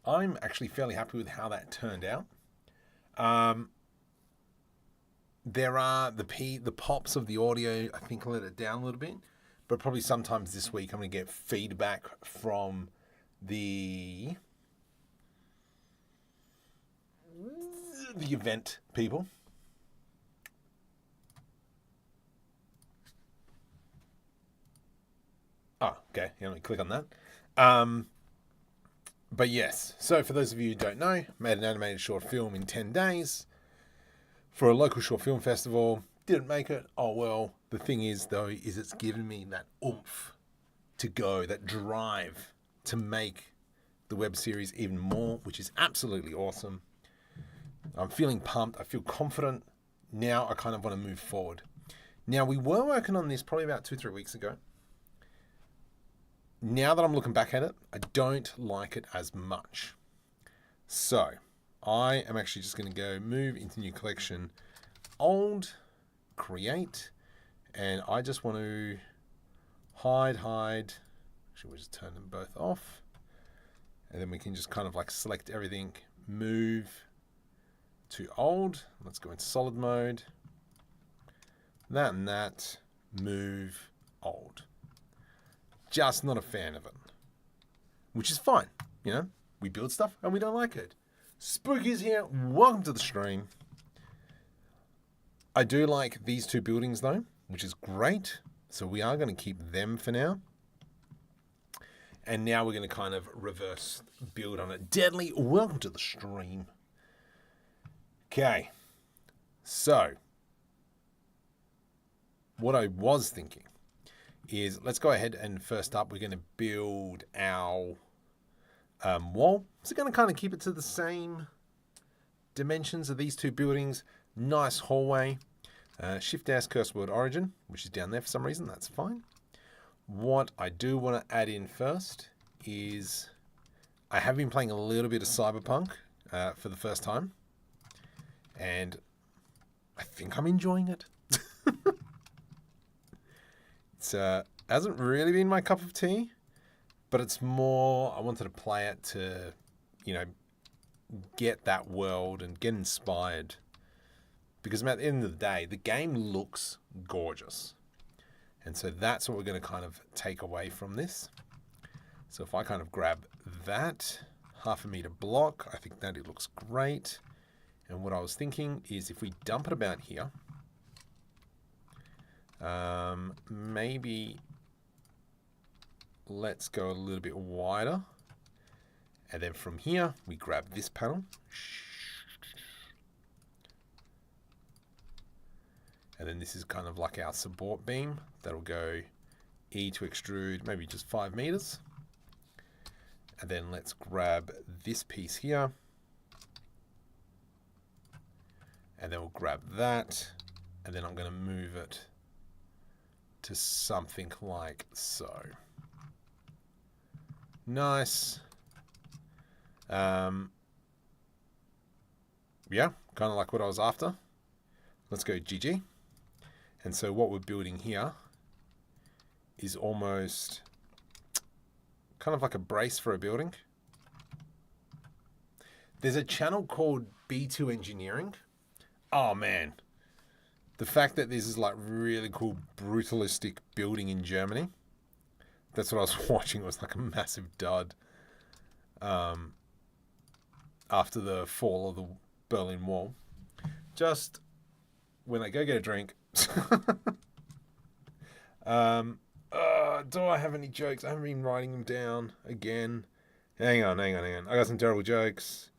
I'm actually fairly happy with how that turned out. There are the pops of the audio, I think, let it down a little bit. But probably sometimes this week I'm going to get feedback from the event people. Oh, okay. Let me click on that. But yes, so for those of you who don't know, made an animated short film in 10 days for a local short film festival. Didn't make it. Oh well. The thing is, though, is it's given me that oomph to go, that drive to make the web series even more, which is absolutely awesome. I'm feeling pumped. I feel confident. Now I kind of want to move forward. Now, we were working on this probably about 2-3 weeks ago. Now that I'm looking back at it, I don't like it as much. So I am actually just going to go move into new collection, old, create, and I just want to hide. Actually, we'll just turn them both off. And then we can just kind of like select everything, move to old. Let's go into solid mode. That and that, move old. Just not a fan of it, which is fine. You know, we build stuff and we don't like it. Spooky's here. Welcome to the stream. I do like these two buildings though, which is great. So we are going to keep them for now. And now we're going to kind of reverse build on it. Deadly, welcome to the stream. Okay. So what I was thinking is let's go ahead and first up we're going to build our wall. So we're going to kind of keep it to the same dimensions of these two buildings. Nice hallway. Shift S curse word origin, which is down there for some reason. That's fine. What I do want to add in first is I have been playing a little bit of Cyberpunk for the first time. And I think I'm enjoying it. It's hasn't really been my cup of tea, but it's more I wanted to play it to, you know, get that world and get inspired. Because at the end of the day, the game looks gorgeous. And so that's what we're going to kind of take away from this. So if I kind of grab that 0.5 meter block, I think that it looks great. And what I was thinking is if we dump it about here, maybe let's go a little bit wider. And then from here, we grab this panel. And then this is kind of like our support beam. That'll go E to extrude, maybe just 5 meters. And then let's grab this piece here. And then we'll grab that. And then I'm going to move it to something like so. Nice. Yeah, kind of like what I was after. Let's go GG. And so what we're building here is almost kind of like a brace for a building. There's a channel called B2 Engineering. Oh man. The fact that this is like really cool brutalistic building in Germany. That's what I was watching. It was like a massive dud. After the fall of the Berlin Wall. Just when I go get a drink. Do I have any jokes? I haven't been writing them down again. Hang on. I got some terrible jokes.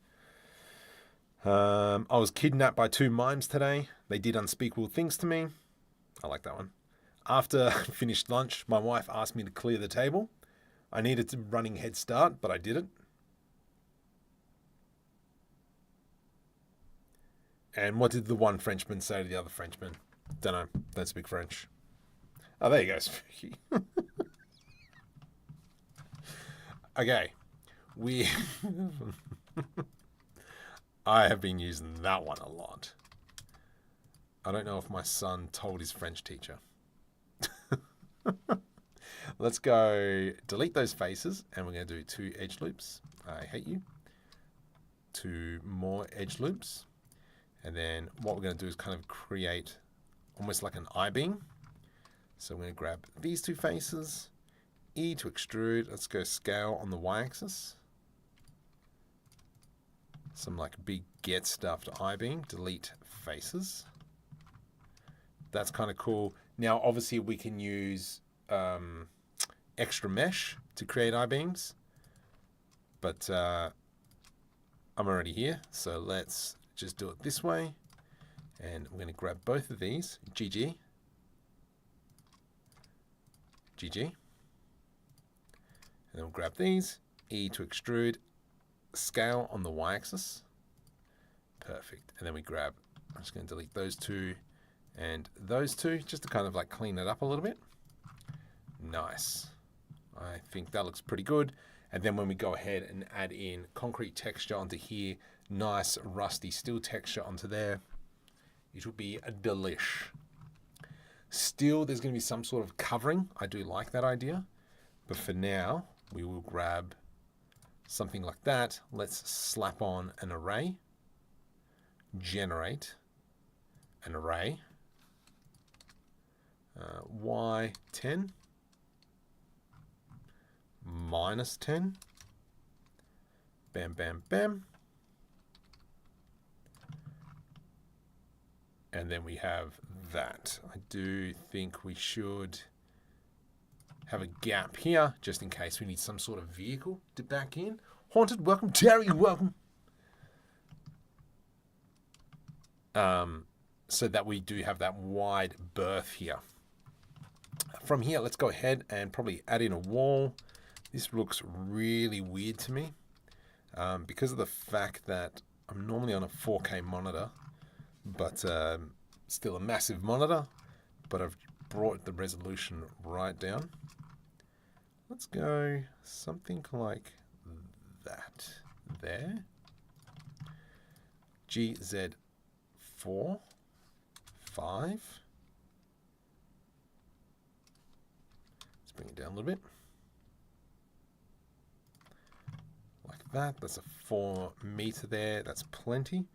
I was kidnapped by 2 mimes today. They did unspeakable things to me. I like that one. After I finished lunch, my wife asked me to clear the table. I needed a running head start, but I did it. And what did the one Frenchman say to the other Frenchman? Don't know. Don't speak French. Oh, there you go, Spooky. Okay. I have been using that one a lot. I don't know if my son told his French teacher. Let's go delete those faces, and we're going to do 2 edge loops. I hate you. to more edge loops. And then what we're going to do is kind of create almost like an I-beam. So I'm going to grab these two faces, E to extrude. Let's go scale on the Y-axis. Some like big get stuff to I-beam, delete faces. That's kind of cool. Now, obviously, we can use extra mesh to create I-beams, but I'm already here, so let's just do it this way. And I'm going to grab both of these, GG, GG, and then we'll grab these, E to extrude, scale on the Y-axis, perfect. And then we grab, I'm just going to delete those two and those two, just to kind of like clean it up a little bit. Nice. I think that looks pretty good. And then when we go ahead and add in concrete texture onto here, nice rusty steel texture onto there, it will be a delish. Still, there's going to be some sort of covering. I do like that idea. But for now, we will grab something like that. Let's slap on an array, generate an array, Y10, -10, bam, bam, bam. And then we have that. I do think we should have a gap here, just in case we need some sort of vehicle to back in. Haunted, welcome. Terry, welcome. So that we do have that wide berth here. From here, let's go ahead and probably add in a wall. This looks really weird to me because of the fact that I'm normally on a 4K monitor, but still a massive monitor, but I've brought the resolution right down. Let's go something like that there. GZ4, 5. Let's bring it down a little bit. Like that. That's a 4 meter there. That's plenty.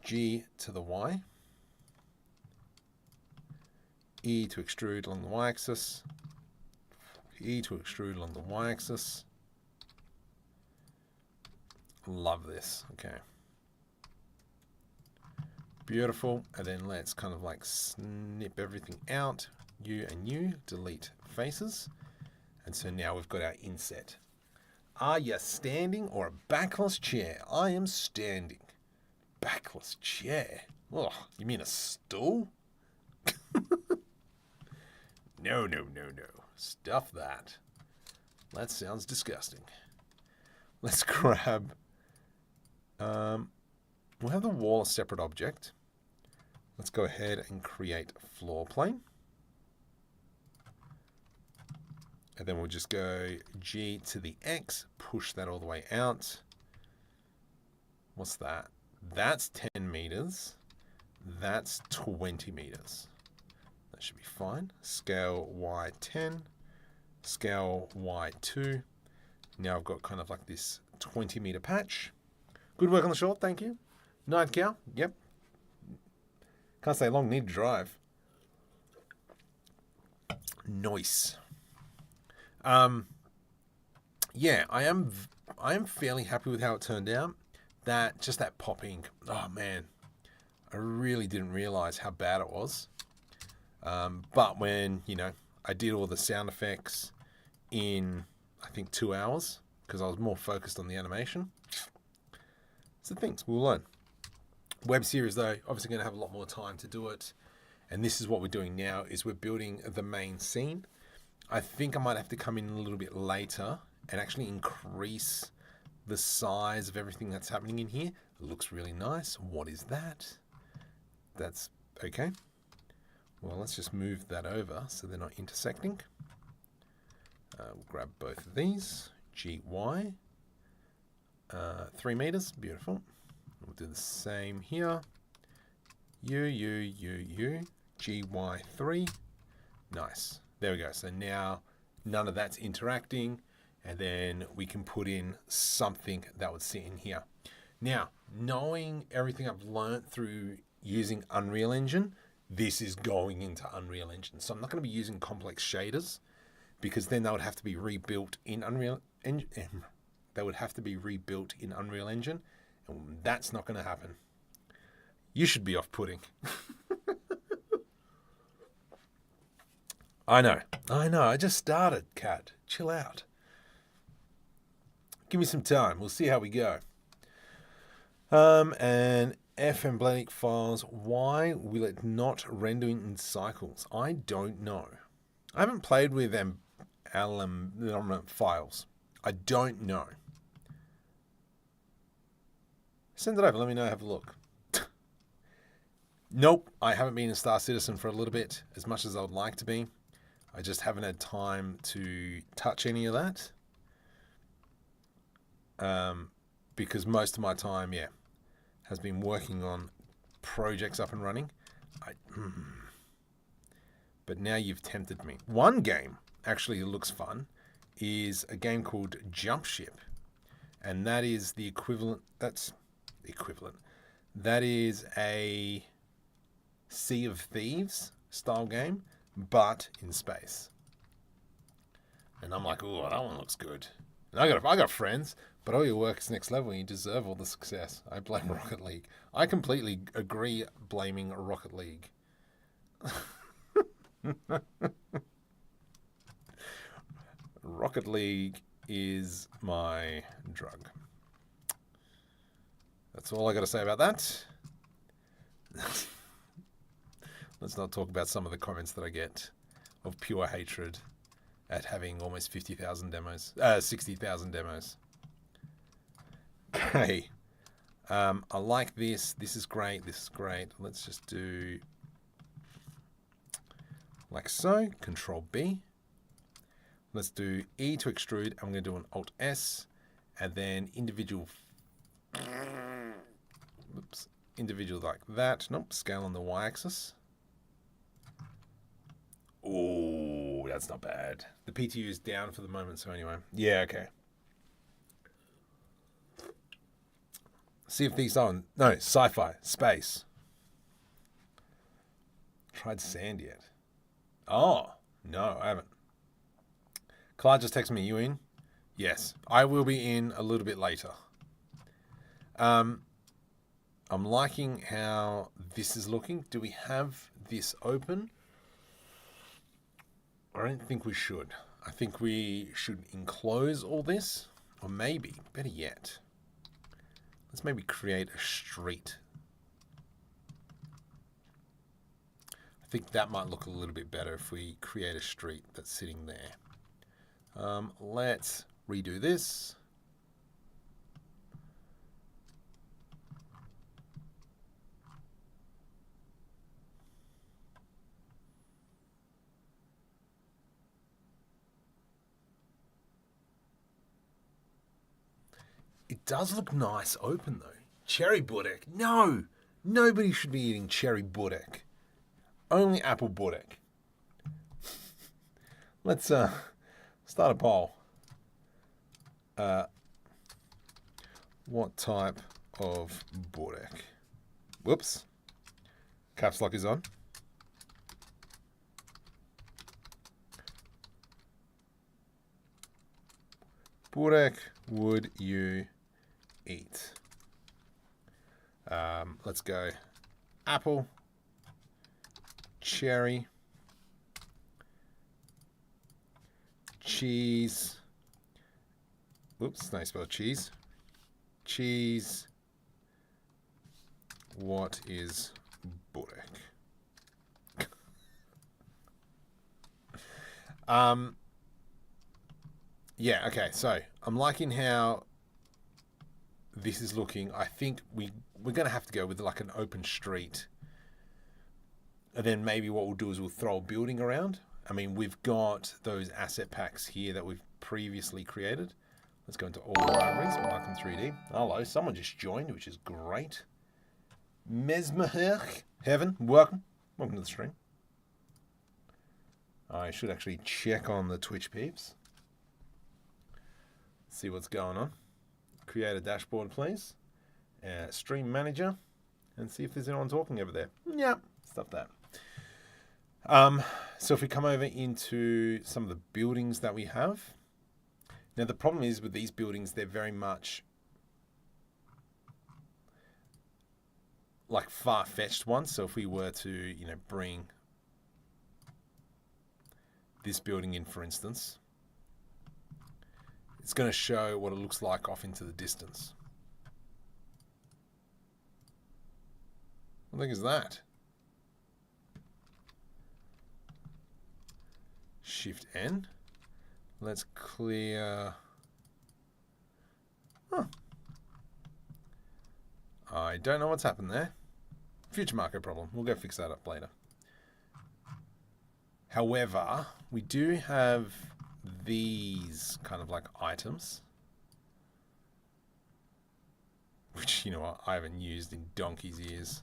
G to the Y. E to extrude along the Y-axis. E to extrude along the Y-axis. Love this. Okay. Beautiful. And then let's kind of like snip everything out. U and U. Delete faces. And so now we've got our inset. Are you standing or a backless chair? I am standing. Backless chair? Oh, you mean a stool? No, no, no, no. Stuff that. That sounds disgusting. Let's grab... we'll have the wall a separate object. Let's go ahead and create a floor plane. And then we'll just go G to the X, push that all the way out. What's that? That's 10 meters. That's 20 meters. That should be fine. Scale Y10, scale Y2. Now I've got kind of like this 20 meter patch. Good work on the short, thank you. Night cow, yep. Can't stay long, need to drive. Nice. Yeah, I am fairly happy with how it turned out. That popping, oh man, I really didn't realize how bad it was. But when, I did all the sound effects in, I think, 2 hours, because I was more focused on the animation. So things, we'll learn. Web series, though, obviously going to have a lot more time to do it. And this is what we're doing now, is we're building the main scene. I think I might have to come in a little bit later and actually increase the size of everything that's happening in here. It looks really nice. What is that? That's okay. Well, let's just move that over so they're not intersecting. We'll grab both of these. GY. 3 meters. Beautiful. We'll do the same here. U. GY3. Nice. There we go. So now none of that's interacting. And then we can put in something that would sit in here. Now, knowing everything I've learned through using Unreal Engine, this is going into Unreal Engine. So I'm not going to be using complex shaders because then they would have to be rebuilt in Unreal Engine. They would have to be rebuilt in Unreal Engine, and that's not going to happen. You should be off-putting. I know. I just started, Cat. Chill out. Give me some time. We'll see how we go. And F and Botaniq files. Why will it not render in cycles? I don't know. I haven't played with LM files. I don't know. Send it over. Let me know. Have a look. Nope. I haven't been a Star Citizen for a little bit, as much as I would like to be. I just haven't had time to touch any of that. Because most of my time, has been working on projects up and running. But now you've tempted me. One game actually looks fun is a game called Jump Ship. And that is the equivalent. That's the equivalent. That is a Sea of Thieves style game, but in space. And I'm like, oh, that one looks good. And I got friends, but all your work is next level and you deserve all the success. I blame Rocket League. I completely agree blaming Rocket League. Rocket League is my drug. That's all I got to say about that. Let's not talk about some of the comments that I get of pure hatred at having almost 50,000 demos, 60,000 demos. Okay. I like this. This is great. This is great. Let's just do like so. Control B. Let's do E to extrude. I'm going to do an Alt S and then individual. Oops. Individual like that. Nope. Scale on the Y axis. Oh, that's not bad. The PTU is down for the moment, so anyway. Yeah, okay. See if these on. No, Sci-Fi. Space. Tried sand yet? Oh, no, I haven't. Clyde just texted me. You in? Yes. I will be in a little bit later. I'm liking how this is looking. Do we have this open? I don't think we should. I think we should enclose all this. Or maybe, better yet, let's maybe create a street. I think that might look a little bit better if we create a street that's sitting there. Let's redo this. It does look nice open though. Cherry Botaniq. No! Nobody should be eating cherry Botaniq. Only apple Botaniq. Let's start a poll. What type of Botaniq? Whoops. Caps lock is on. Botaniq would you eat? Let's go apple, cherry, cheese. Oops, no spell cheese. Cheese. What is Botaniq? Yeah, okay, so I'm liking how this is looking. I think we're going to have to go with like an open street. And then maybe what we'll do is we'll throw a building around. I mean, we've got those asset packs here that we've previously created. Let's go into all libraries, Icon 3D. Hello, someone just joined, which is great. Mesmer Heaven, welcome. Welcome to the stream. I should actually check on the Twitch peeps. See what's going on. Create a dashboard, please. stream manager and see if there's anyone talking over there. Yeah, stuff that. So if we come over into some of the buildings that we have, now the problem is with these buildings, they're very much like far-fetched ones. So if we were to, you know, bring this building in, for instance, it's going to show what it looks like off into the distance. What the heck is that? Shift N. Let's clear. Huh. I don't know what's happened there. Future Marco problem. We'll go fix that up later. However, we do have these kind of like items, which, you know, I haven't used in donkey's years.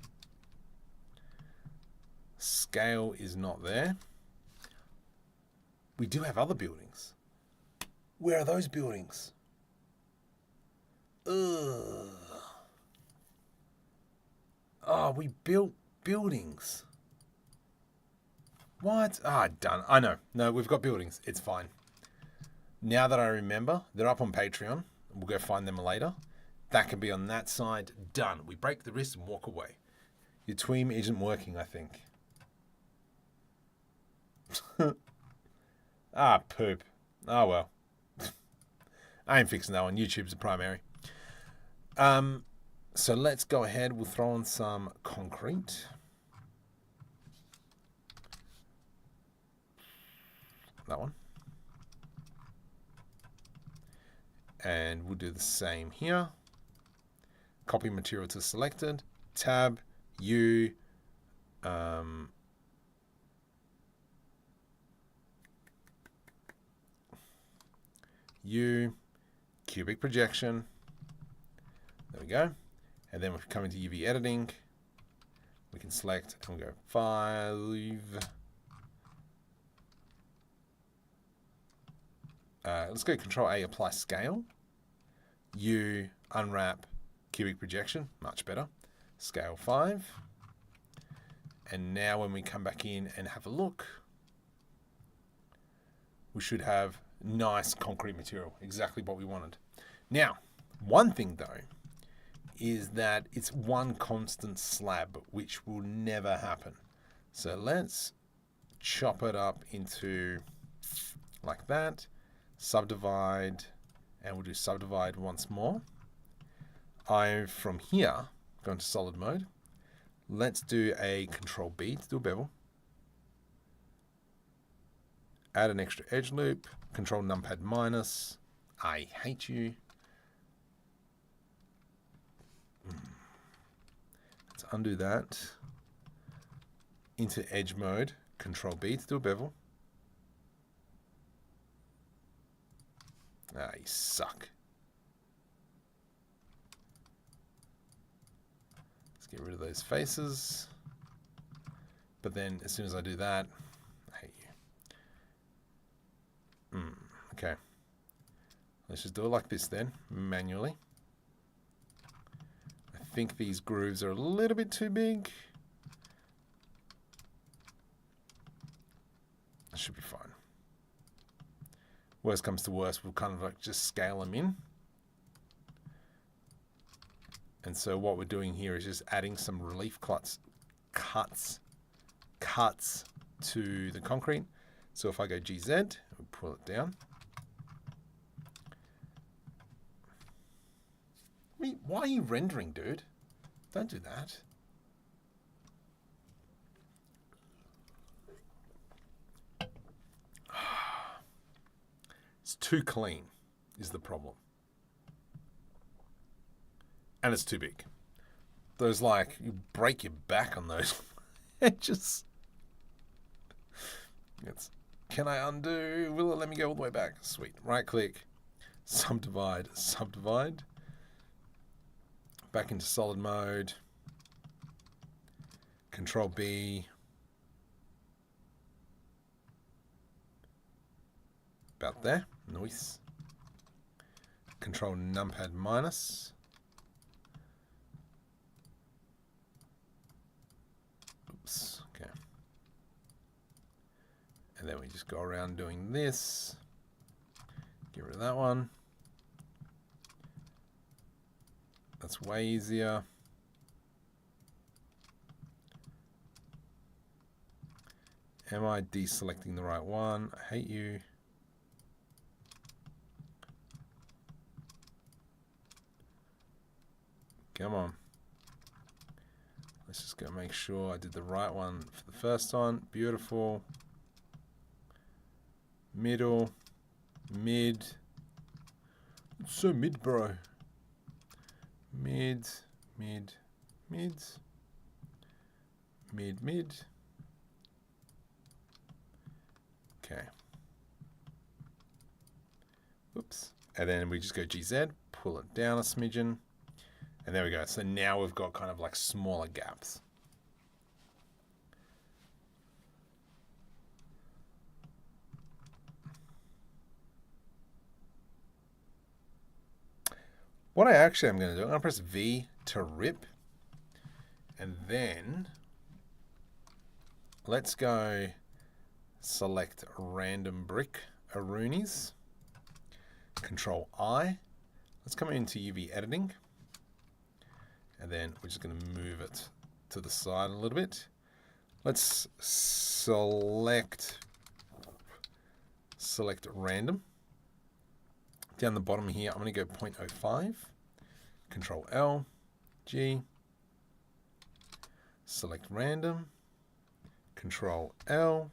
Scale is not there. We do have other buildings. Where are those buildings? Ugh. Oh, we built buildings. What? Ah, done. I know. No, we've got buildings. It's fine. Now that I remember, they're up on Patreon. We'll go find them later. That can be on that side. Done. We break the wrist and walk away. Your tweam isn't working, I think. Ah, poop. Oh, well. I ain't fixing that one. YouTube's the primary. So let's go ahead. We'll throw on some concrete. That one. And we'll do the same here. Copy material to selected. Tab, U, U, cubic projection. There we go. And then if we come into UV editing, we can select and we go 5. Let's go Control A, apply scale. U, unwrap, cubic projection, much better. Scale 5. And now when we come back in and have a look, we should have nice concrete material, exactly what we wanted. Now, one thing though, is that it's one constant slab, which will never happen. So let's chop it up into like that, subdivide, and we'll do subdivide once more. From here, go into solid mode. Let's do a Control B to do a bevel. Add an extra edge loop, Control numpad minus. I hate you. Let's undo that. Into edge mode, Control B to do a bevel. Ah, you suck. Let's get rid of those faces. But then as soon as I do that, I hate you. Okay. Let's just do it like this then, manually. I think these grooves are a little bit too big. That should be fine. Worst comes to worst, we'll kind of like just scale them in. And so what we're doing here is just adding some relief cuts to the concrete. So if I go GZ, we pull it down. Why are you rendering, dude? Don't do that. It's too clean is the problem. And it's too big. Those, like, you break your back on those edges. Can I undo? Will it let me go all the way back? Sweet. Right click, subdivide, subdivide. Back into solid mode. Control B. About there. Nice. Control numpad minus. And then we just go around doing this. Get rid of that one. That's way easier. Am I deselecting the right one? I hate you. Come on. Let's just go make sure I did the right one for the first one. Beautiful. Middle. Mid. It's so mid, bro. Mid. Mid. Mid. Mid. Mid. Okay. Whoops. And then we just go GZ, pull it down a smidgen. And there we go. So now we've got kind of like smaller gaps. What I actually am going to do, I'm going to press V to rip. And then let's go select random brick Arunis. Control I. Let's come into UV editing. And then we're just going to move it to the side a little bit. Let's select random. Down the bottom here, I'm going to go 0.05. Control L, G. Select random. Control L,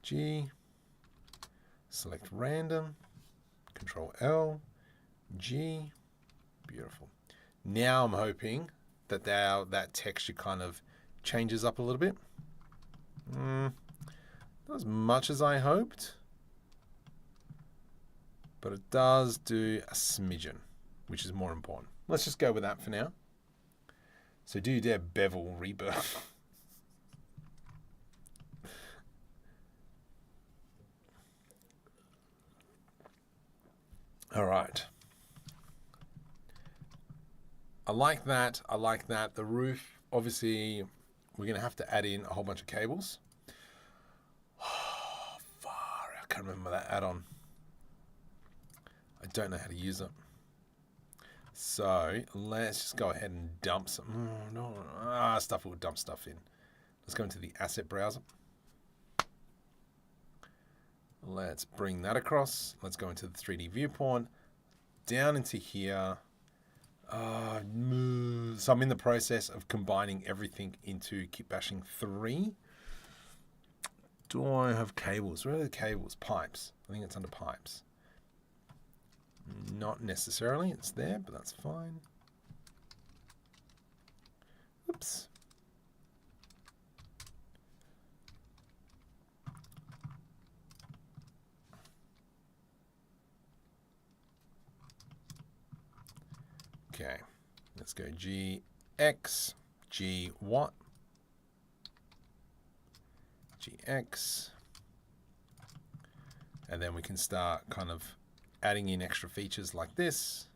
G. Select random. Control L, G. Beautiful. Now I'm hoping that that texture kind of changes up a little bit. Not as much as I hoped, but it does do a smidgen, which is more important. Let's just go with that for now. So do you dare bevel rebirth? All right. I like that. I like that. The roof, obviously, we're going to have to add in a whole bunch of cables. Oh, far. I can't remember that add-on. I don't know how to use it. So let's just go ahead and dump some stuff. We'll dump stuff in. Let's go into the asset browser. Let's bring that across. Let's go into the 3D viewport. Down into here. So I'm in the process of combining everything into Kitbashing 3. Do I have cables? Where are the cables? Pipes. I think it's under pipes. Not necessarily. It's there, but that's fine. Oops. Okay, let's go GX, G what? GX. And then we can start kind of adding in extra features like this.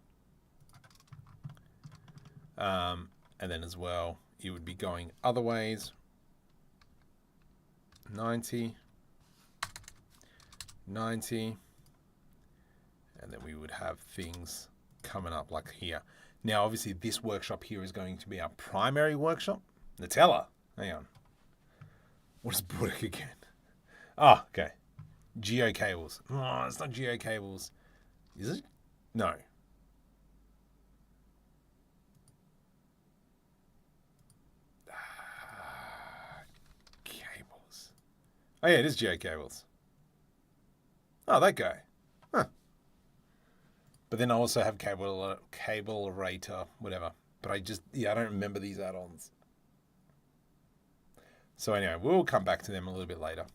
And then as well, you would be going other ways. 90. 90. And then we would have things coming up like here. Now, obviously, this workshop here is going to be our primary workshop. Nutella. Hang on. What is Botaniq again? Oh, okay. Geo cables. Oh, it's not geo cables. Is it? No. Cables. Oh, yeah, it is geo cables. Oh, that guy. Huh. But then I also have cable rater, whatever. But I don't remember these add-ons. So anyway, we'll come back to them a little bit later.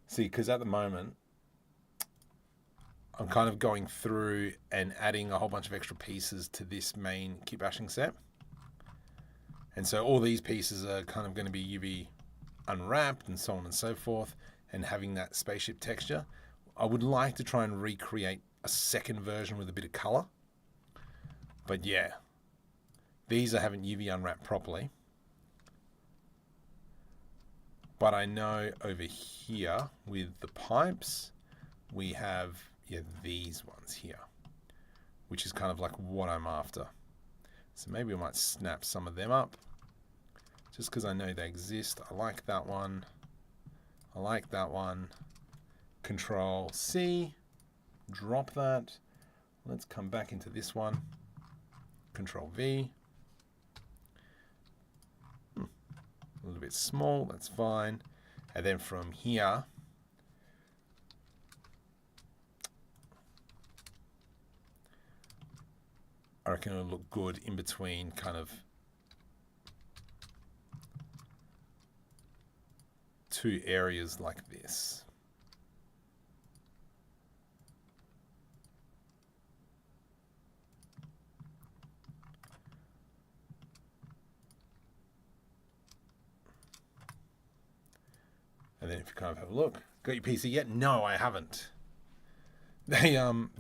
See, because at the moment, I'm kind of going through and adding a whole bunch of extra pieces to this main Kitbashing set. And so all these pieces are kind of going to be UV unwrapped and so on and so forth, and having that spaceship texture. I would like to try and recreate a second version with a bit of color. But yeah, These I haven't UV unwrapped properly. But I know over here with the pipes, we have these ones here, which is kind of like what I'm after. So maybe I might snap some of them up just because I know they exist. I like that one. I like that one. Control C, drop that. Let's come back into this one. Control V. A little bit small, that's fine. And then from here, I reckon it'll look good in between kind of two areas like this. And then if you kind of have a look, got your PC yet? No, I haven't. They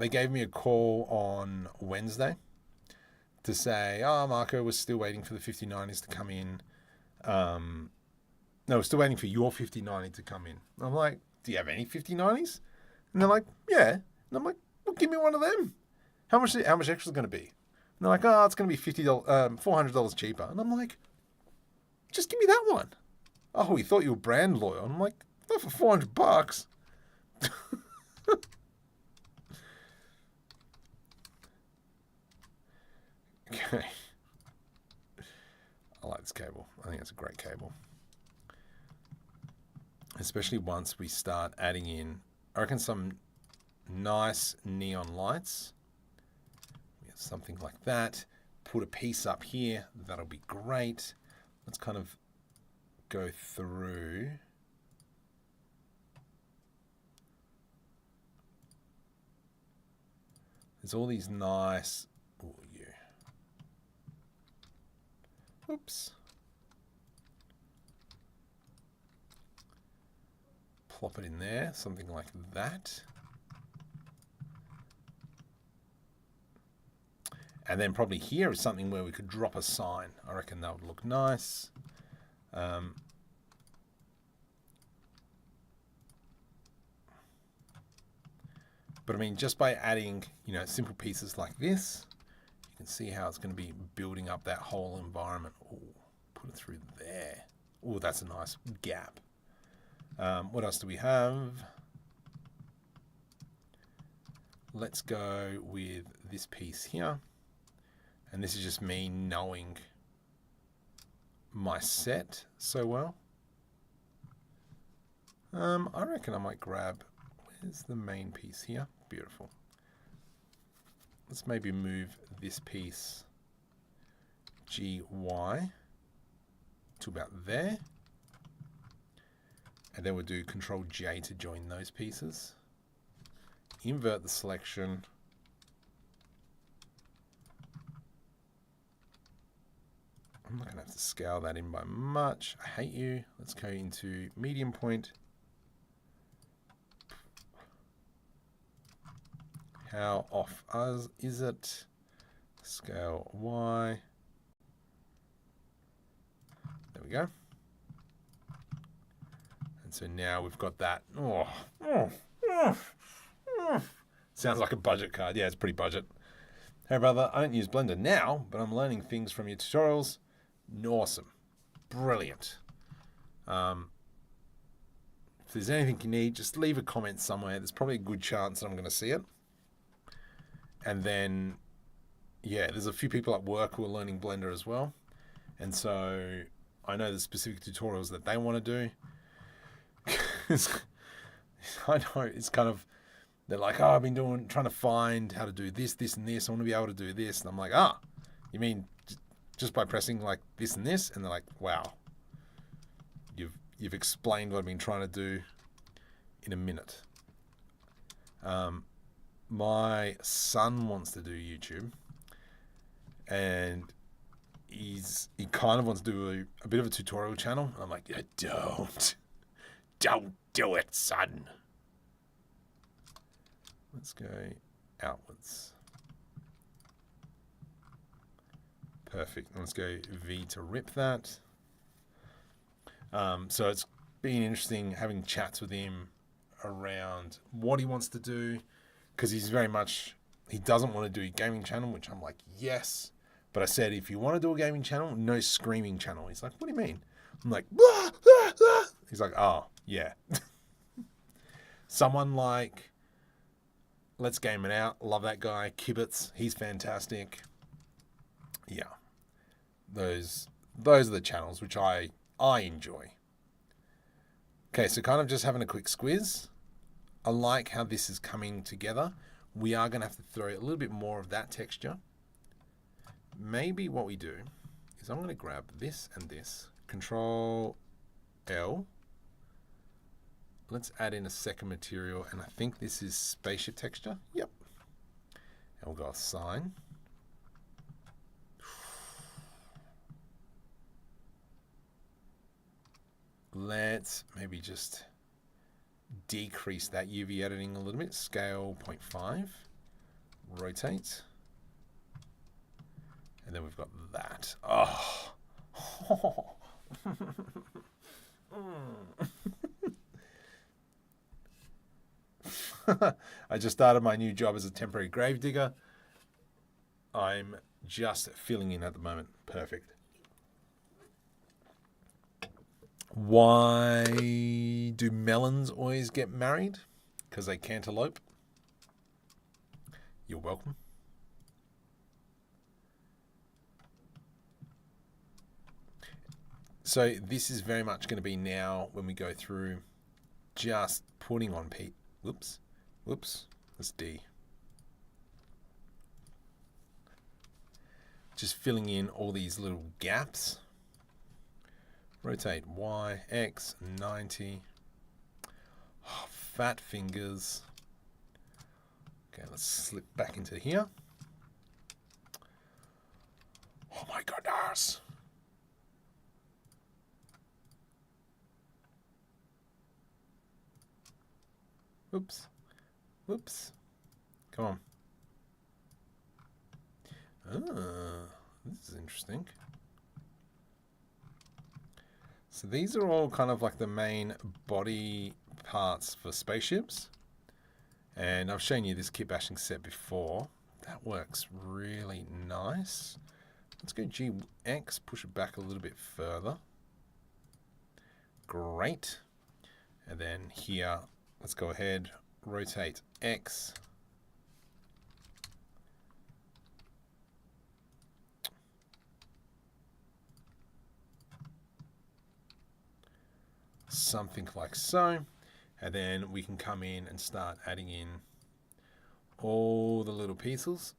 gave me a call on Wednesday to say, oh, Marco, we're still waiting for the 5090s to come in. No, we're still waiting for your 5090 to come in. I'm like, do you have any 5090s? And they're like, yeah. And I'm like, well, give me one of them. How much extra is going to be? And they're like, oh, it's going to be $400 cheaper. And I'm like, just give me that one. Oh, we thought you were brand loyal. I'm like, not for $400. Okay. I like this cable. I think it's a great cable. Especially once we start adding in, I reckon, some nice neon lights. Something like that. Put a piece up here. That'll be great. Let's kind of go through. There's all these nice. Oh, yeah. Oops. Plop it in there, something like that. And then probably here is something where we could drop a sign. I reckon that would look nice. But I mean, just by adding, simple pieces like this, you can see how it's going to be building up that whole environment. Ooh, put it through there. Oh, that's a nice gap. What else do we have? Let's go with this piece here. And this is just me knowing my set so well. I reckon I might grab, where's the main piece here? Beautiful. Let's maybe move this piece GY to about there. And then we'll do Control J to join those pieces. Invert the selection. I'm not going to have to scale that in by much. I hate you. Let's go into medium point. How off is it? Scale Y. There we go. And so now we've got that. Sounds like a budget card. Yeah, it's pretty budget. Hey brother, I don't use Blender now, but I'm learning things from your tutorials. Awesome. Brilliant. If there's anything you need, just leave a comment somewhere. There's probably a good chance that I'm going to see it. And then, yeah, there's a few people at work who are learning Blender as well. And so I know there's specific tutorials that they want to do. I know it's kind of, they're like, oh, I've been trying to find how to do this, this, and this. I want to be able to do this. And I'm like, you mean just by pressing like this and this? And they're like, wow, you've explained what I've been trying to do in a minute. My son wants to do YouTube, and he kind of wants to do a bit of a tutorial channel. I'm like, yeah, don't do it, son. Let's go outwards. Perfect. Let's go V to rip that. So it's been interesting having chats with him around what he wants to do, because he's very much, he doesn't want to do a gaming channel, which I'm like, yes. But I said, if you want to do a gaming channel, no screaming channel. He's like, what do you mean? I'm like, blah, blah, blah. He's like, oh, yeah. Someone like Let's Game It Out. Love that guy. Kibitz, he's fantastic. Yeah. Those are the channels which I enjoy. Okay, so kind of just having a quick squiz. I like how this is coming together. We are going to have to throw a little bit more of that texture. Maybe what we do is I'm going to grab this and this. Control L. Let's add in a second material, and I think this is spaceship texture. Yep. And we'll go assign. Let's maybe just decrease that UV editing a little bit. Scale 0.5. Rotate. And then we've got that. Oh. I just started my new job as a temporary grave digger. I'm just filling in at the moment. Perfect. Why do melons always get married? Because they cantaloupe. You're welcome. So this is very much going to be now when we go through just putting on whoops, that's D. Just filling in all these little gaps. Rotate Y, X, 90. Oh, fat fingers. Okay, let's slip back into here. Oh my goodness. Whoops. Whoops. Come on. Ah, this is interesting. So these are all kind of like the main body parts for spaceships. And I've shown you this kitbashing set before. That works really nice. Let's go GX, push it back a little bit further. Great. And then here, let's go ahead, rotate X. Something like so. And then we can come in and start adding in all the little pieces.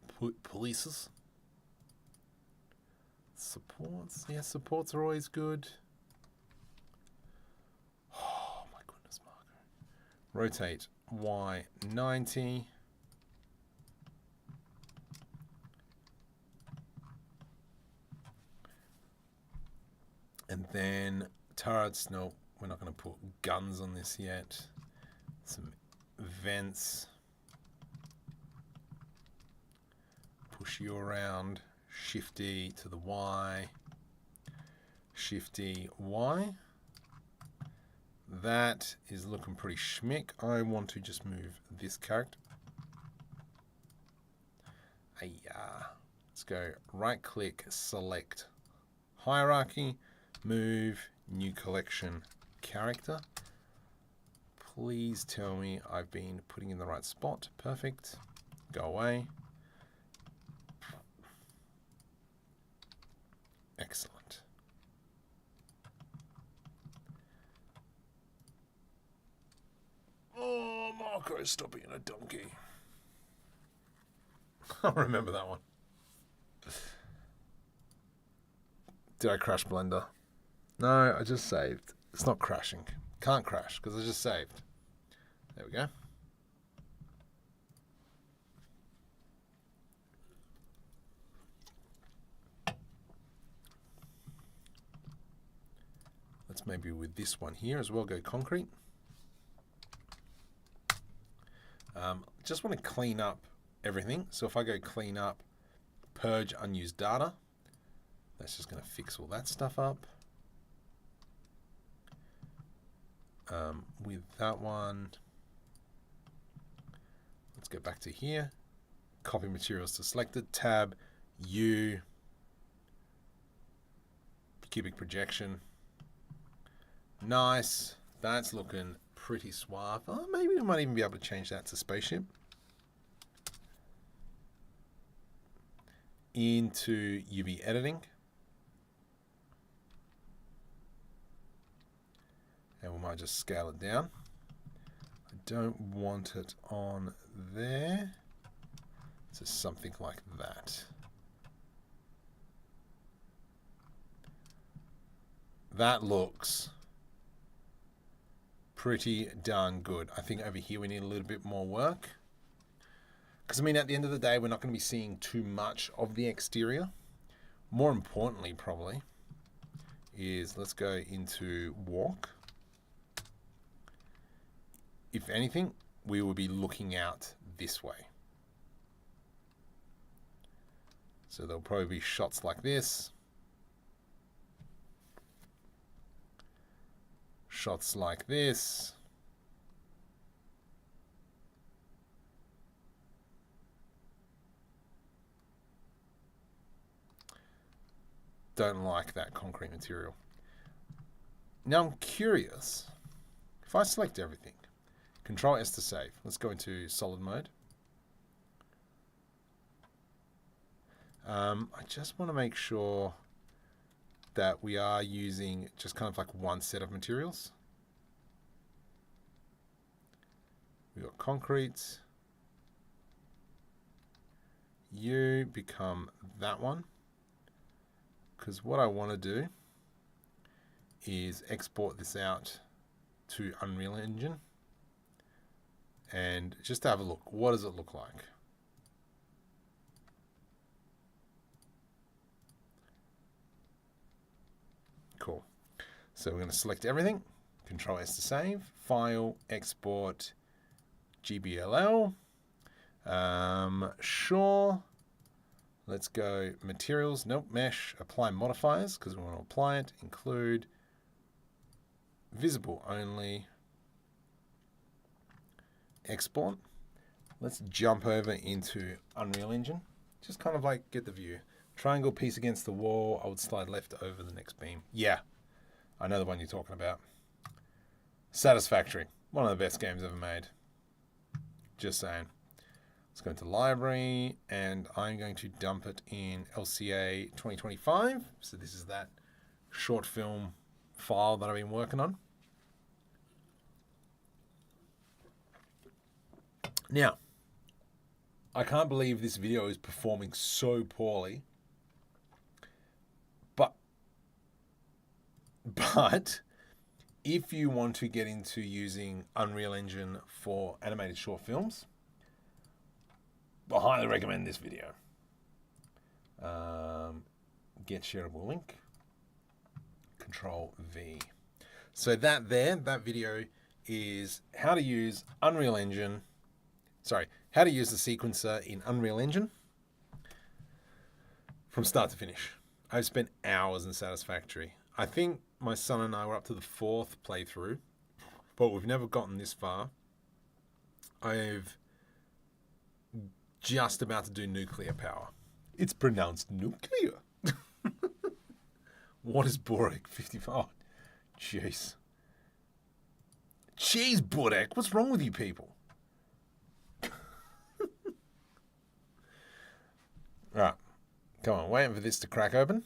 Supports. Yeah, supports are always good. Oh my goodness, Marco. Rotate Y 90. And then turrets. No, we're not going to put guns on this yet. Some vents. Push you around. Shift D to the Y. Shift D Y. That is looking pretty schmick. I want to just move this character. Let's go right click, select hierarchy, move new collection character. Please tell me I've been putting in the right spot. Perfect. Go away. Excellent. Oh, Marco, stop being a donkey. I remember that one. Did I crash Blender? No, I just saved. It's not crashing. Can't crash because I just saved. There we go. Let's maybe with this one here as well go concrete. Just want to clean up everything. So if I go clean up, purge unused data, That's just going to fix all that stuff up. With that one, let's go back to here. Copy materials to selected, tab, U, cubic projection. Nice. That's looking pretty suave. Oh, maybe we might even be able to change that to spaceship. Into UV editing. And we might just scale it down. I don't want it on there. So something like that. That looks pretty darn good. I think over here we need a little bit more work. Because, I mean, at the end of the day, we're not going to be seeing too much of the exterior. More importantly, probably, is let's go into walk. If anything, we will be looking out this way. So there'll probably be shots like this. Shots like this. Don't like that concrete material. Now I'm curious, if I select everything, Control S to save. Let's go into solid mode. I just want to make sure that we are using just kind of like one set of materials. We've got concrete. You become that one. Because what I want to do is export this out to Unreal Engine and just have a look. What does it look like? Cool. So we're going to select everything. Control S to save. File, export, GBLL. Sure. Let's go materials. Nope, mesh. Apply modifiers because we want to apply it. Include visible only. Export. Let's jump over into Unreal Engine. Just kind of like get the view. Triangle piece against the wall. I would slide left over the next beam. Yeah, I know the one you're talking about. Satisfactory. One of the best games ever made. Just saying. Let's go into library and I'm going to dump it in LCA 2025. So this is that short film file that I've been working on. Now, I can't believe this video is performing so poorly. But if you want to get into using Unreal Engine for animated short films, I highly recommend this video. Get shareable link. Control V. So that video is how to use Unreal Engine. Sorry, how to use the sequencer in Unreal Engine from start to finish. I've spent hours in Satisfactory. I think my son and I were up to the 4th playthrough, but we've never gotten this far. I've just about to do nuclear power. It's pronounced nuclear. What is Botaniq 55? Jeez. Jeez, Botaniq, what's wrong with you people? Right, come on, waiting for this to crack open.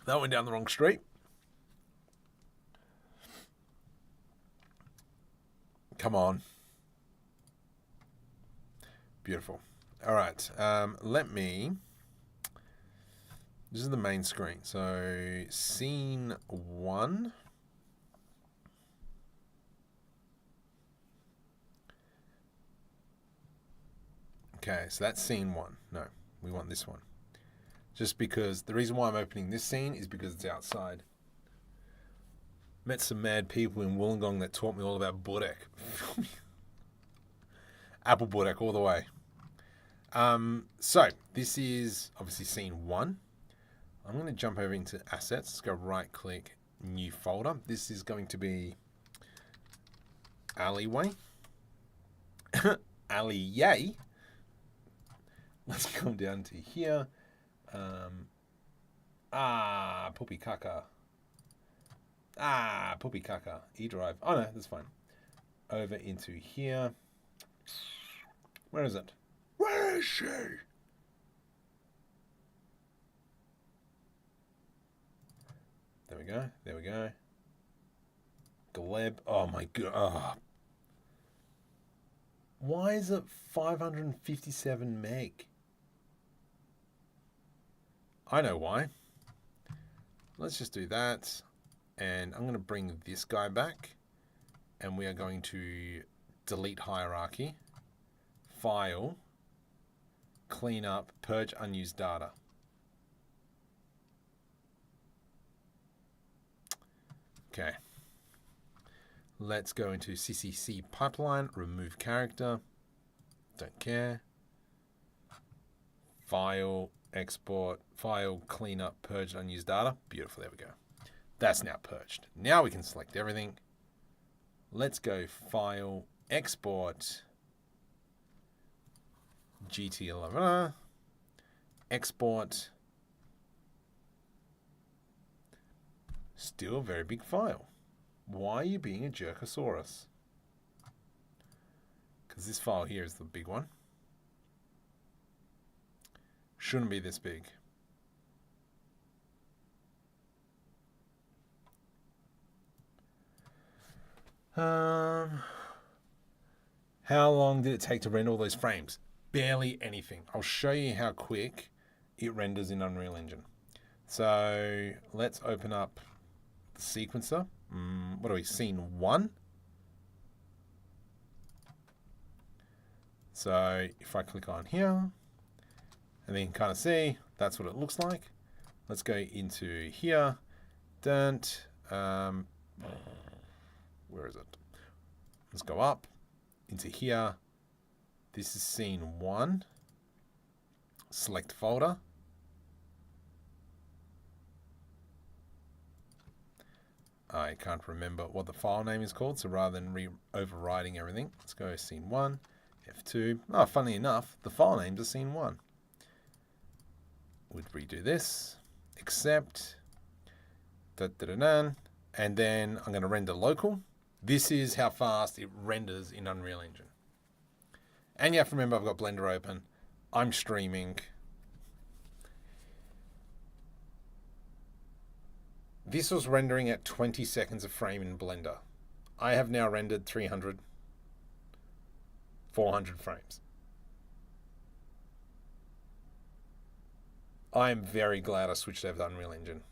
That went down the wrong street. Come on. Beautiful. All right. Let me. This is the main screen. So scene 1. Okay, so that's scene 1. No, we want this one. Just because the reason why I'm opening this scene is because it's outside. Met some mad people in Wollongong that taught me all about Botaniq. Apple Botaniq all the way. So this is obviously scene 1. I'm going to jump over into assets. Let's go right click, new folder. This is going to be alleyway. Alleyway. Let's come down to here. Poopy caca. Poopy caca. E-drive. Oh no, that's fine. Over into here. Where is it? Where is she? There we go. There we go. Gleb. Oh my god. Oh. Why is it 557 meg? I know why. Let's just do that. And I'm going to bring this guy back. And we are going to delete hierarchy. File. Clean up. Purge unused data. Okay. Let's go into CCC pipeline. Remove character. Don't care. File. Export. File. Clean up. Purge unused data. Beautiful. There we go. That's now purged. Now we can select everything. Let's go File. Export. GT11. Export. Still a very big file. Why are you being a jerkosaurus? Because this file here is the big one. Shouldn't be this big. How long did it take to render all those frames? Barely anything. I'll show you how quick it renders in Unreal Engine. So let's open up the sequencer. What are we? Scene 1. So if I click on here, and then you can kind of see that's what it looks like. Let's go into here. Where is it? Let's go up into here. This is scene 1. Select folder. I can't remember what the file name is called, so rather than overriding everything, let's go scene 1, F2. Oh, funny enough, the file names are scene 1. We'd redo this, accept, and then I'm going to render local. This is how fast it renders in Unreal Engine. And you have to remember I've got Blender open. I'm streaming. This was rendering at 20 seconds a frame in Blender. I have now rendered 300, 400 frames. I am very glad I switched over to Unreal Engine.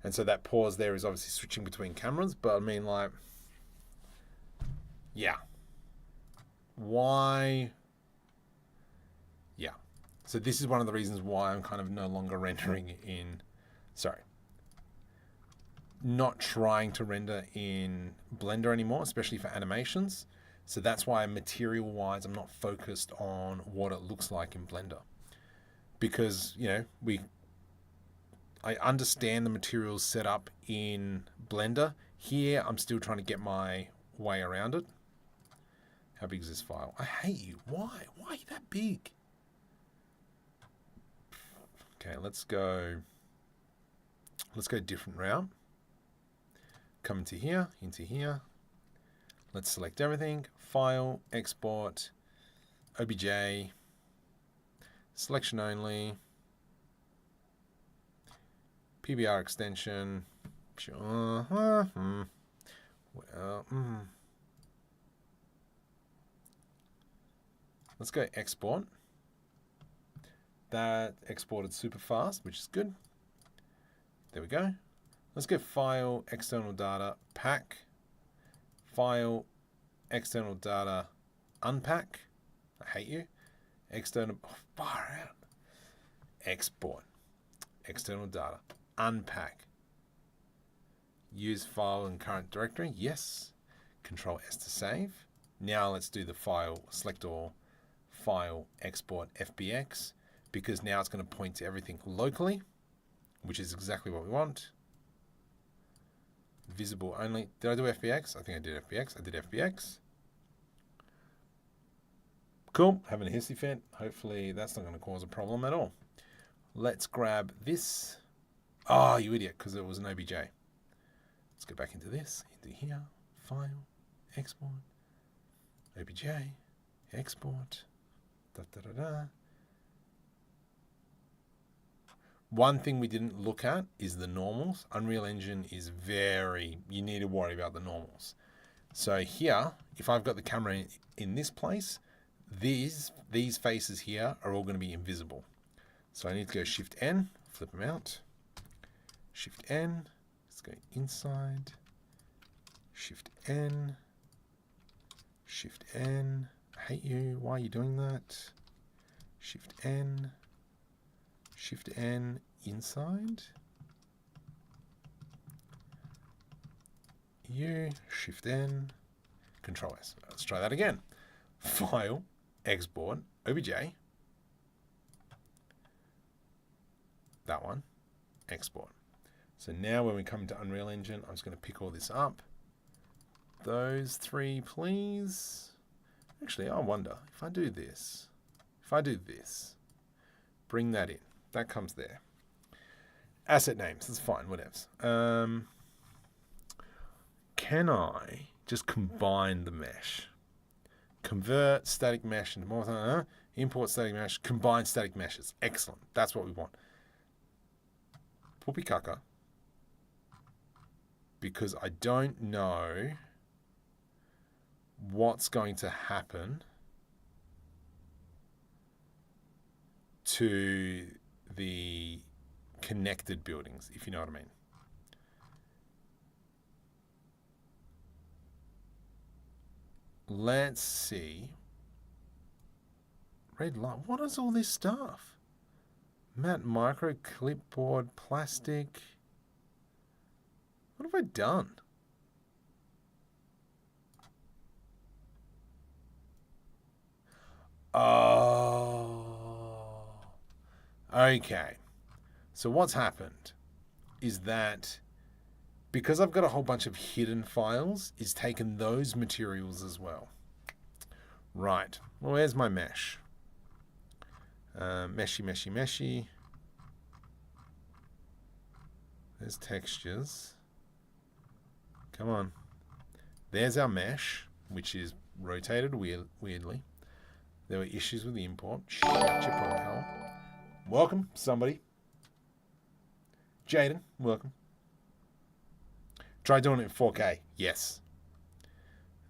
And so that pause there is obviously switching between cameras, but I mean, like, yeah. Why? Yeah. So this is one of the reasons why I'm kind of no longer rendering in, not trying to render in Blender anymore, especially for animations. So that's why material-wise, I'm not focused on what it looks like in Blender. Because, you know, I understand the materials set up in Blender. Here, I'm still trying to get my way around it. How big is this file? I hate you. Why? Why are you that big? Okay, let's go different route. Come into here. Let's select everything. File, export, OBJ, selection only, PBR extension. Let's go export. That exported super fast, which is good. There we go. Let's go file, external data, pack, file, external data, unpack. I hate you. External, far out. Export, external data, unpack. Use file in current directory. Yes. Control S to save. Now let's do the file, select all, file, export, FBX, because now it's going to point to everything locally, which is exactly what we want. Visible only. Did I do FBX? I think I did FBX. I did FBX. Cool. Having a hissy fit. Hopefully that's not going to cause a problem at all. Let's grab this. Oh, you idiot, because it was an OBJ. Let's go back into this, into here, file, export, OBJ, export, da da da da. One thing we didn't look at is the normals. Unreal Engine is you need to worry about the normals. So here, if I've got the camera in this place, these faces here are all going to be invisible. So I need to go Shift N, flip them out. Shift N, let's go inside. Shift N, Shift N. I hate you. Why are you doing that? Shift N, Shift N, inside. U, Shift N, Control S. Let's try that again. File, export, OBJ. That one, export. So now when we come to Unreal Engine, I'm just going to pick all this up. Those three, please. Actually, I wonder if I do this. If I do this, bring that in. That comes there. Asset names, that's fine, whatevs. Can I just combine the mesh? Convert static mesh into more, import static mesh, combine static meshes. Excellent, that's what we want. Whoopee caca. Because I don't know what's going to happen to the connected buildings, if you know what I mean. Let's see. Red light. What is all this stuff? Matte micro, clipboard, plastic. What have I done? Oh. Okay. So what's happened is that because I've got a whole bunch of hidden files, it's taken those materials as well. Right. Well, where's my mesh? Meshy, meshy, meshy. There's textures. Come on. There's our mesh, which is rotated weirdly. There were issues with the import. Shit, chip on hell. Welcome, somebody. Jaden, welcome. Try doing it in 4K. Yes.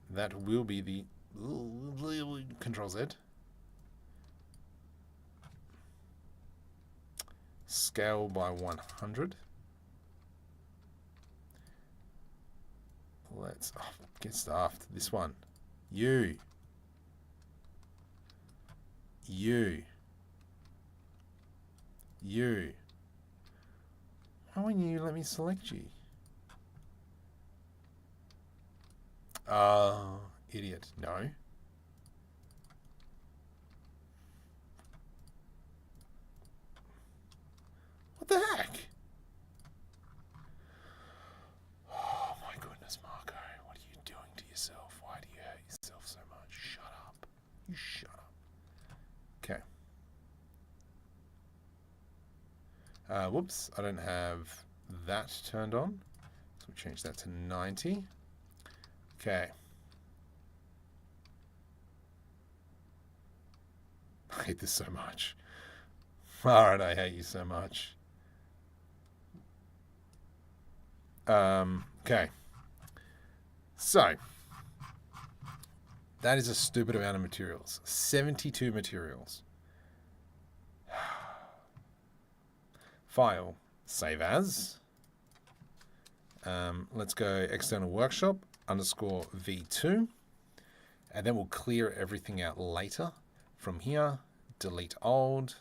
That will be the Control Z. Scale by 100. Let's get stuffed. This one. You. Why won't you let me select you? Idiot. No. What the heck? Oh my goodness, Marco. What are you doing to yourself? Why do you hurt yourself so much? Shut up. You shut up. Okay. Whoops. I don't have that turned on. So we change that to 90. Okay. I hate this so much. Alright, I hate you so much. Okay. So, that is a stupid amount of materials. 72 materials. File, save as. Let's go external workshop _ v2. And then we'll clear everything out later. From here, delete old,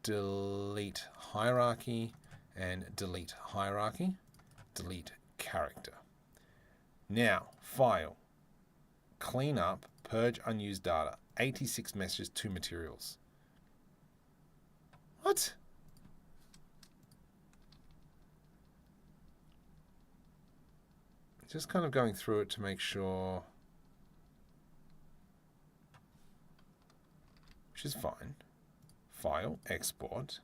delete hierarchy, and delete hierarchy, delete character. Now, file, clean up, purge unused data. 86 messages, 2 materials. What? Just kind of going through it to make sure, which is fine. File, export,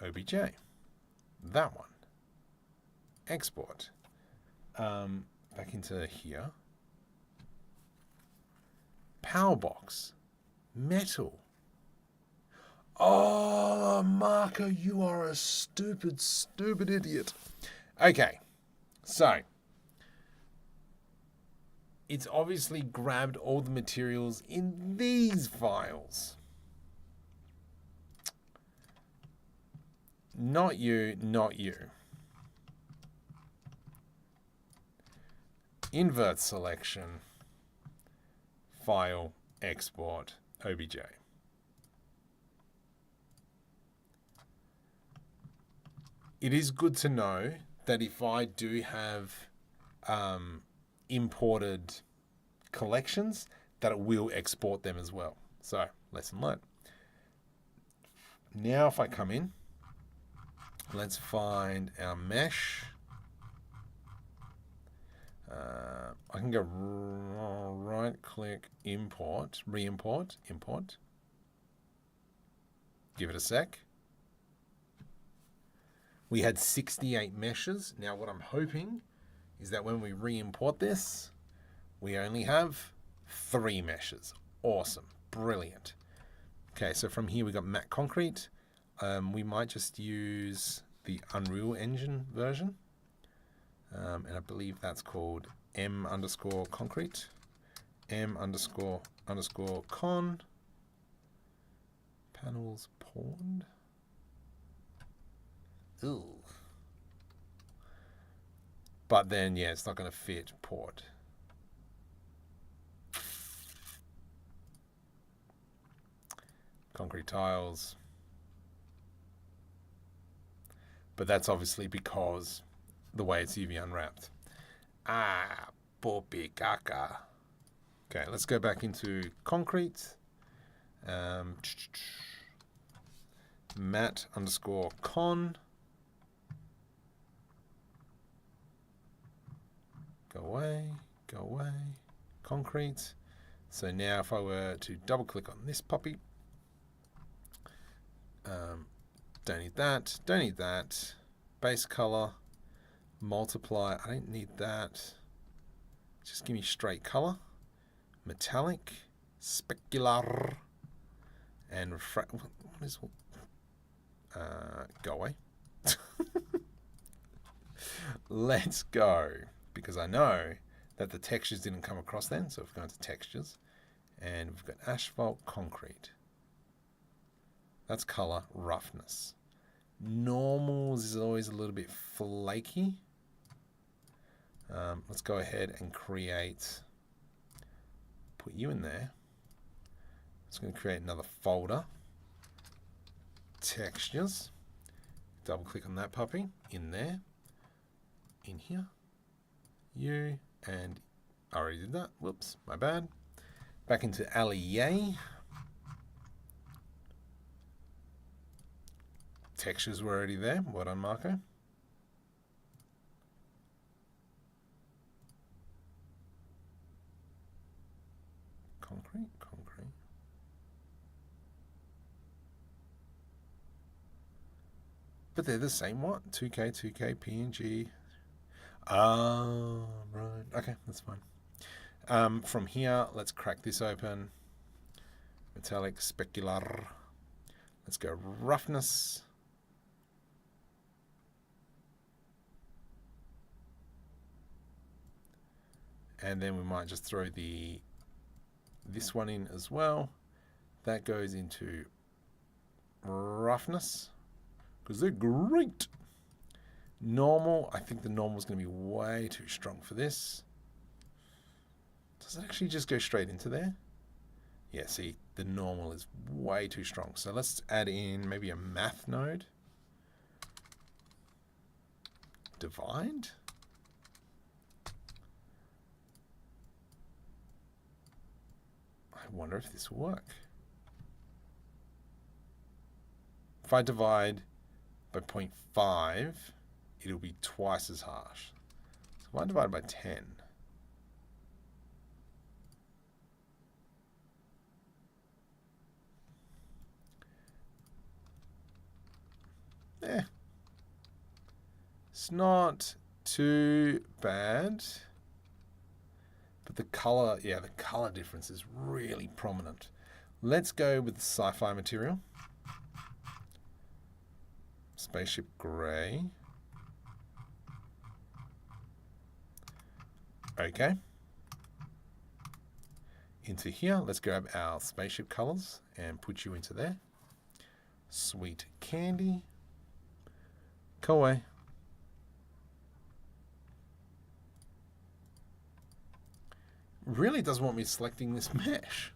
OBJ. That one. Export. Back into here. Powerbox. Metal. Oh, Marco, you are a stupid, stupid idiot. Okay, so it's obviously grabbed all the materials in these files. Not you, not you. Invert selection, file, export, OBJ. It is good to know that if I do have imported collections, that it will export them as well. So, lesson learned. Now if I come in, let's find our mesh. I can go right click, import, re-import, import. Give it a sec. We had 68 meshes. Now what I'm hoping is that when we re-import this, we only have 3 meshes. Awesome. Brilliant. Okay, so from here we got matte concrete. We might just use the Unreal Engine version. And I believe that's called m_concrete. m_con. Panels pawned. Ooh. But then, yeah, it's not going to fit port. Concrete tiles. But that's obviously because the way it's UV unwrapped. Ah, popi caca. Okay, let's go back into concrete. Matte_con. Go away, go away. Concrete. So now if I were to double click on this puppy. Don't need that, don't need that. Base color, multiply, I don't need that. Just give me straight color. Metallic, specular, and refract. What is go away. Let's go, because I know that the textures didn't come across then. So we've gone to textures, and we've got asphalt, concrete. That's color, roughness. Normals is always a little bit flaky. Let's go ahead and create, put you in there. It's going to create another folder. Textures. Double click on that puppy. In there. In here. You. And I already did that. Whoops, my bad. Back into Allier. Textures were already there. Well done, Marco. Concrete, concrete. But they're the same one. 2K, 2K, PNG. Oh, right. Okay, that's fine. From here, let's crack this open. Metallic, specular. Let's go roughness. And then we might just throw this one in as well. That goes into roughness, because they're great. Normal, I think the normal is going to be way too strong for this. Does it actually just go straight into there? Yeah, see, the normal is way too strong. So let's add in maybe a math node. Divide. wonder if this will work. If I divide by 0.5, it'll be twice as harsh. So if I divide by 10, it's not too bad. But the color, yeah, the color difference is really prominent. Let's go with the Sci-Fi material. Spaceship gray. Okay. Into here, let's grab our spaceship colors and put you into there. Sweet candy. Go away. Really doesn't want me selecting this mesh.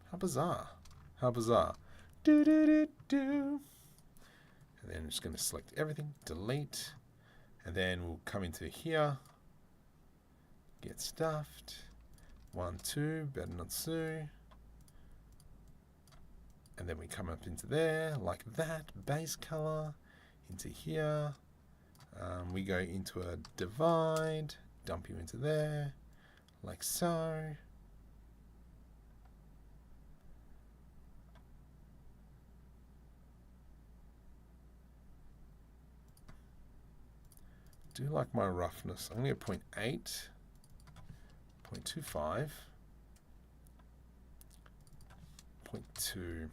How bizarre. How bizarre. Do do do do. And then I'm just going to select everything, delete, and then we'll come into here, get stuffed, 1, 2, better not sue, and then we come up into there, like that, base color, into here, we go into a divide, dump you into there, like so. Do like my roughness. I'm going to go 0.8, 0.25, 0.2.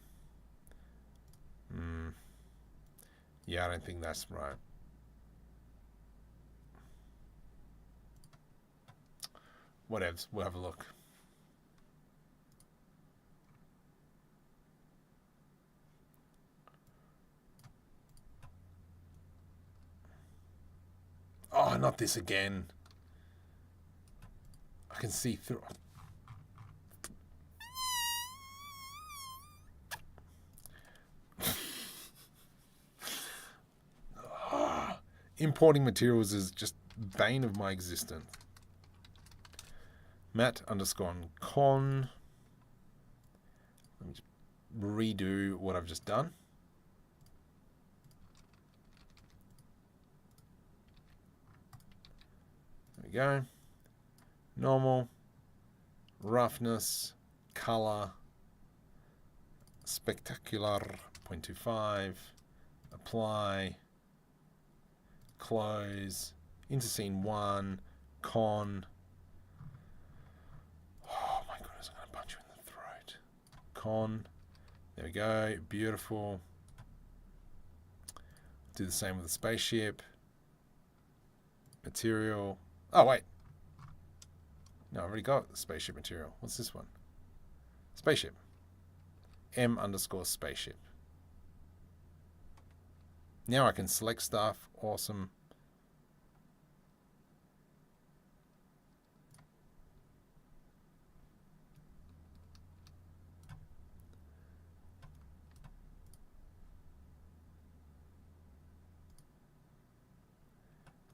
Yeah, I don't think that's right. Whatevs, we'll have a look. Oh, not this again. I can see through. Importing materials is just bane of my existence. Matt_con. Let me just redo what I've just done. There we go. Normal, roughness, color, spectacular, 0.25, apply, close, into scene 1, con. Oh my goodness, I'm going to punch you in the throat. Con. There we go. Beautiful. Do the same with the spaceship. Material. Oh, wait. No, I've already got the spaceship material. What's this one? Spaceship. M_spaceship. Now I can select stuff. Awesome.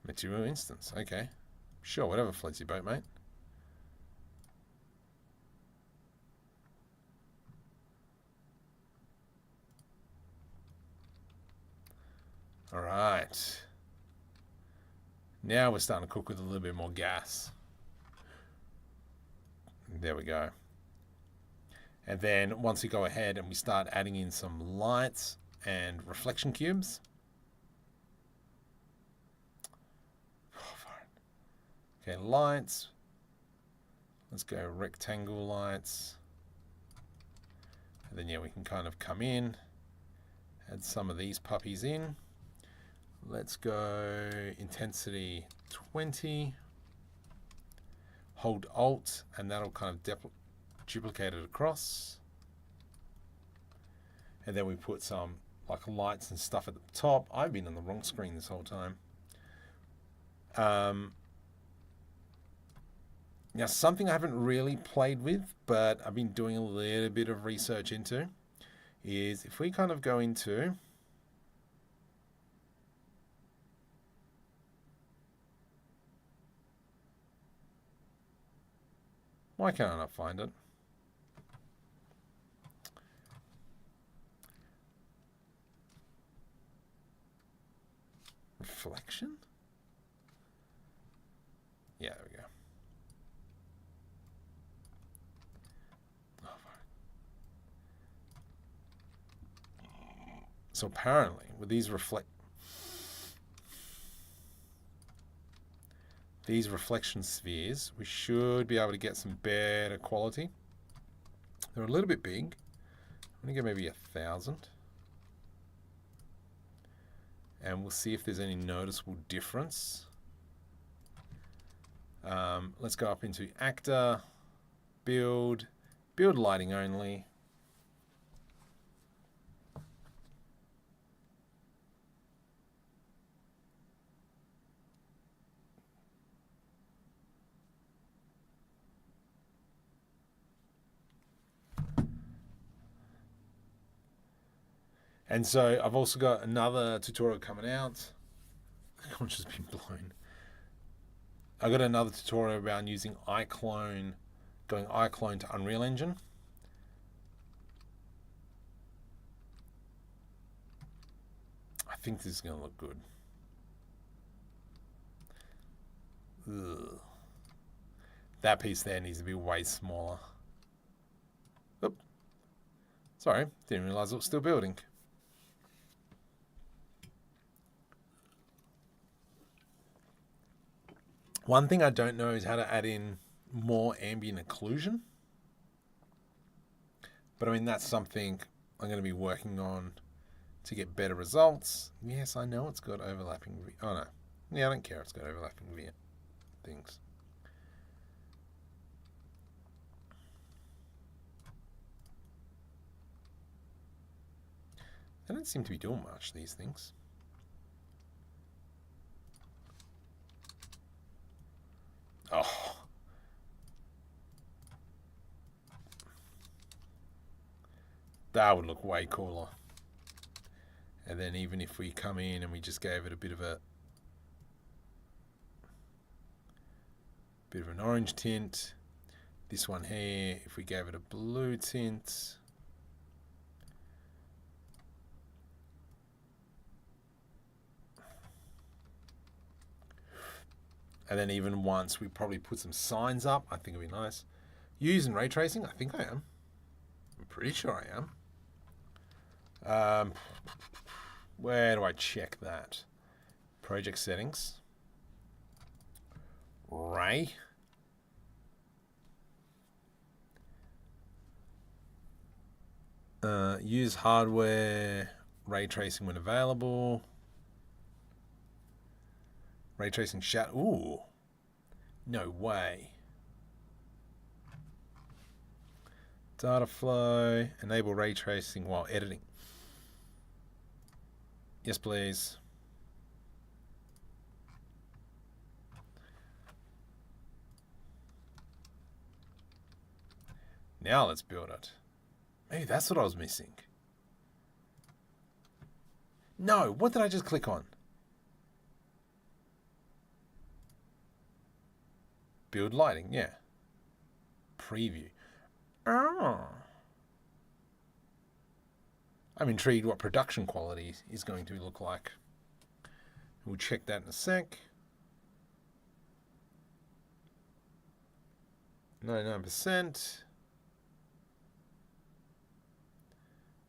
Material instance. Okay. Sure, whatever floats your boat, mate. All right. Now we're starting to cook with a little bit more gas. There we go. And then once we go ahead and we start adding in some lights and reflection cubes. Okay, lights. Let's go rectangle lights. And then, yeah, we can kind of come in, add some of these puppies in. Let's go intensity 20. Hold Alt, and that'll kind of duplicate it across. And then we put some like lights and stuff at the top. I've been on the wrong screen this whole time. Now, something I haven't really played with, but I've been doing a little bit of research into, is if we kind of go into Why can't I not find it? Reflection? Yeah, there we go. So apparently, with these reflection spheres, we should be able to get some better quality. They're a little bit big. I'm going to go maybe 1,000. And we'll see if there's any noticeable difference. Let's go up into Actor, Build lighting only. And so I've also got another tutorial coming out. The conch has been blown. I got another tutorial around using iClone, going iClone to Unreal Engine. I think this is going to look good. Ugh. That piece there needs to be way smaller. Oop. Sorry, didn't realize it was still building. One thing I don't know is how to add in more ambient occlusion. But I mean, that's something I'm going to be working on to get better results. Yes, I know it's got overlapping. Oh no. Yeah, I don't care. It's got overlapping things. They don't seem to be doing much, these things. Oh. That would look way cooler. And then even if we come in and we just gave it a bit of an orange tint. This one here, if we gave it a blue tint. And then even once we probably put some signs up, I think it'd be nice. Using ray tracing, I think I am. I'm pretty sure I am. Where do I check that? Project settings. Ray. Use hardware ray tracing when available. Ray tracing shadow. Ooh. No way. Data flow. Enable ray tracing while editing. Yes, please. Now let's build it. Maybe that's what I was missing. No, what did I just click on? Build lighting, yeah. Preview. Oh. I'm intrigued what production quality is going to look like. We'll check that in a sec. 99%.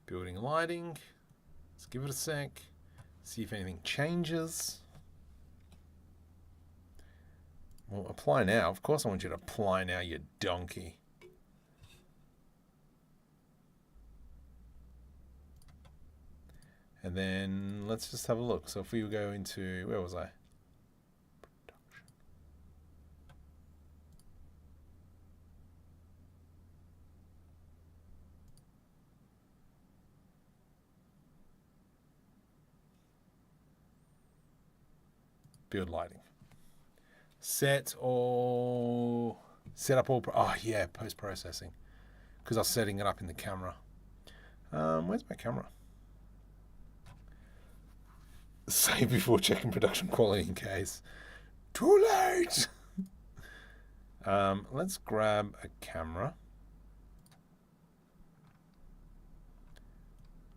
Building lighting. Let's give it a sec. See if anything changes. Well, apply now. Of course I want you to apply now, you donkey. And then let's just have a look. So if we go into, where was I? Production. Build lighting. Set up all, oh yeah, post-processing. Because I was setting it up in the camera. Where's my camera? Save before checking production quality in case. Too late! Let's grab a camera.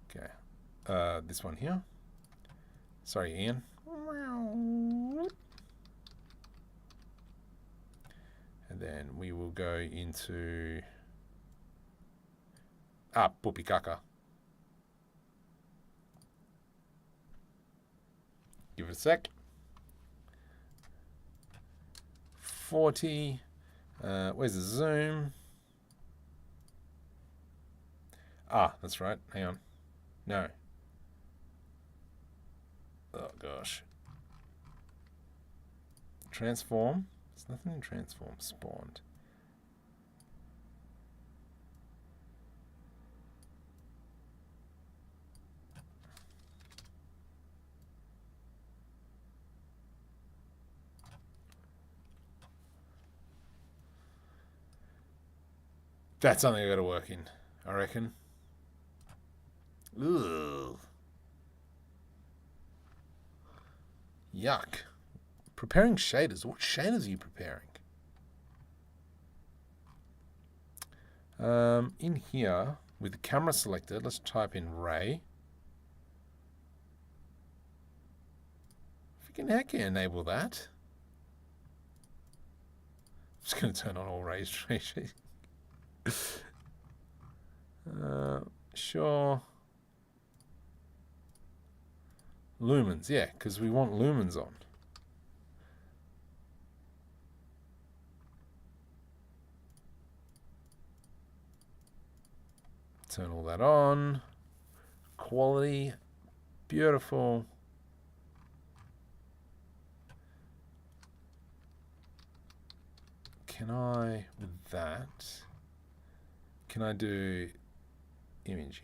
Okay. This one here. Sorry, Ian. And then we will go into Pupikaka. Give it a sec. 40. Where's the zoom? That's right. Hang on. No. Oh, gosh. Transform. There's nothing in transform spawned. That's something I got to work in, I reckon. Ugh. Yuck. Preparing shaders. What shaders are you preparing? In here, with the camera selected, let's type in Ray. Freaking heck, yeah, enable that. I'm just going to turn on all Ray's tracing. Sure. Lumens, yeah, because we want lumens on. Turn all that on. Quality. Beautiful. Can I, with that, can I do image?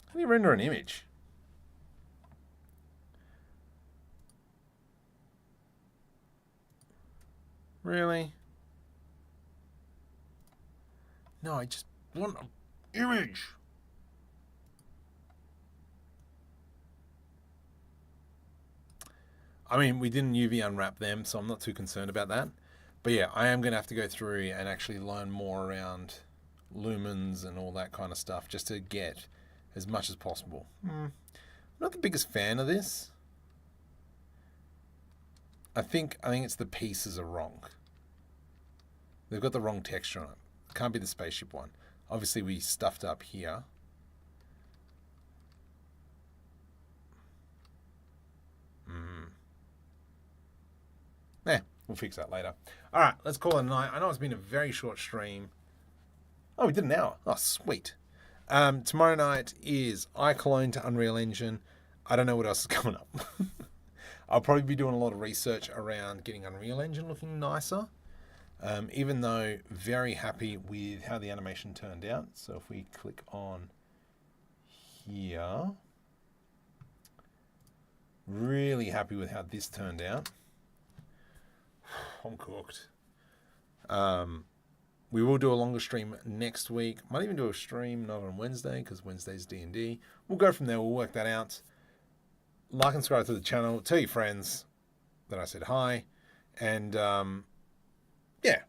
How do you render an image? Really? No, I just want an image. I mean, we didn't UV unwrap them, so I'm not too concerned about that. But yeah, I am going to have to go through and actually learn more around lumens and all that kind of stuff just to get as much as possible. I'm not the biggest fan of this. I think it's the pieces are wrong. They've got the wrong texture on it. It can't be the spaceship one. Obviously, we stuffed up here. We'll fix that later. All right, let's call it a night. I know it's been a very short stream. Oh, we did an hour. Oh, sweet. Tomorrow night is iClone to Unreal Engine. I don't know what else is coming up. I'll probably be doing a lot of research around getting Unreal Engine looking nicer. Even though very happy with how the animation turned out. So if we click on here, really happy with how this turned out. I'm cooked. We will do a longer stream next week. Might even do a stream not on Wednesday because Wednesday's D&D. We'll go from there. We'll work that out. Like and subscribe to the channel. Tell your friends that I said hi. And yeah,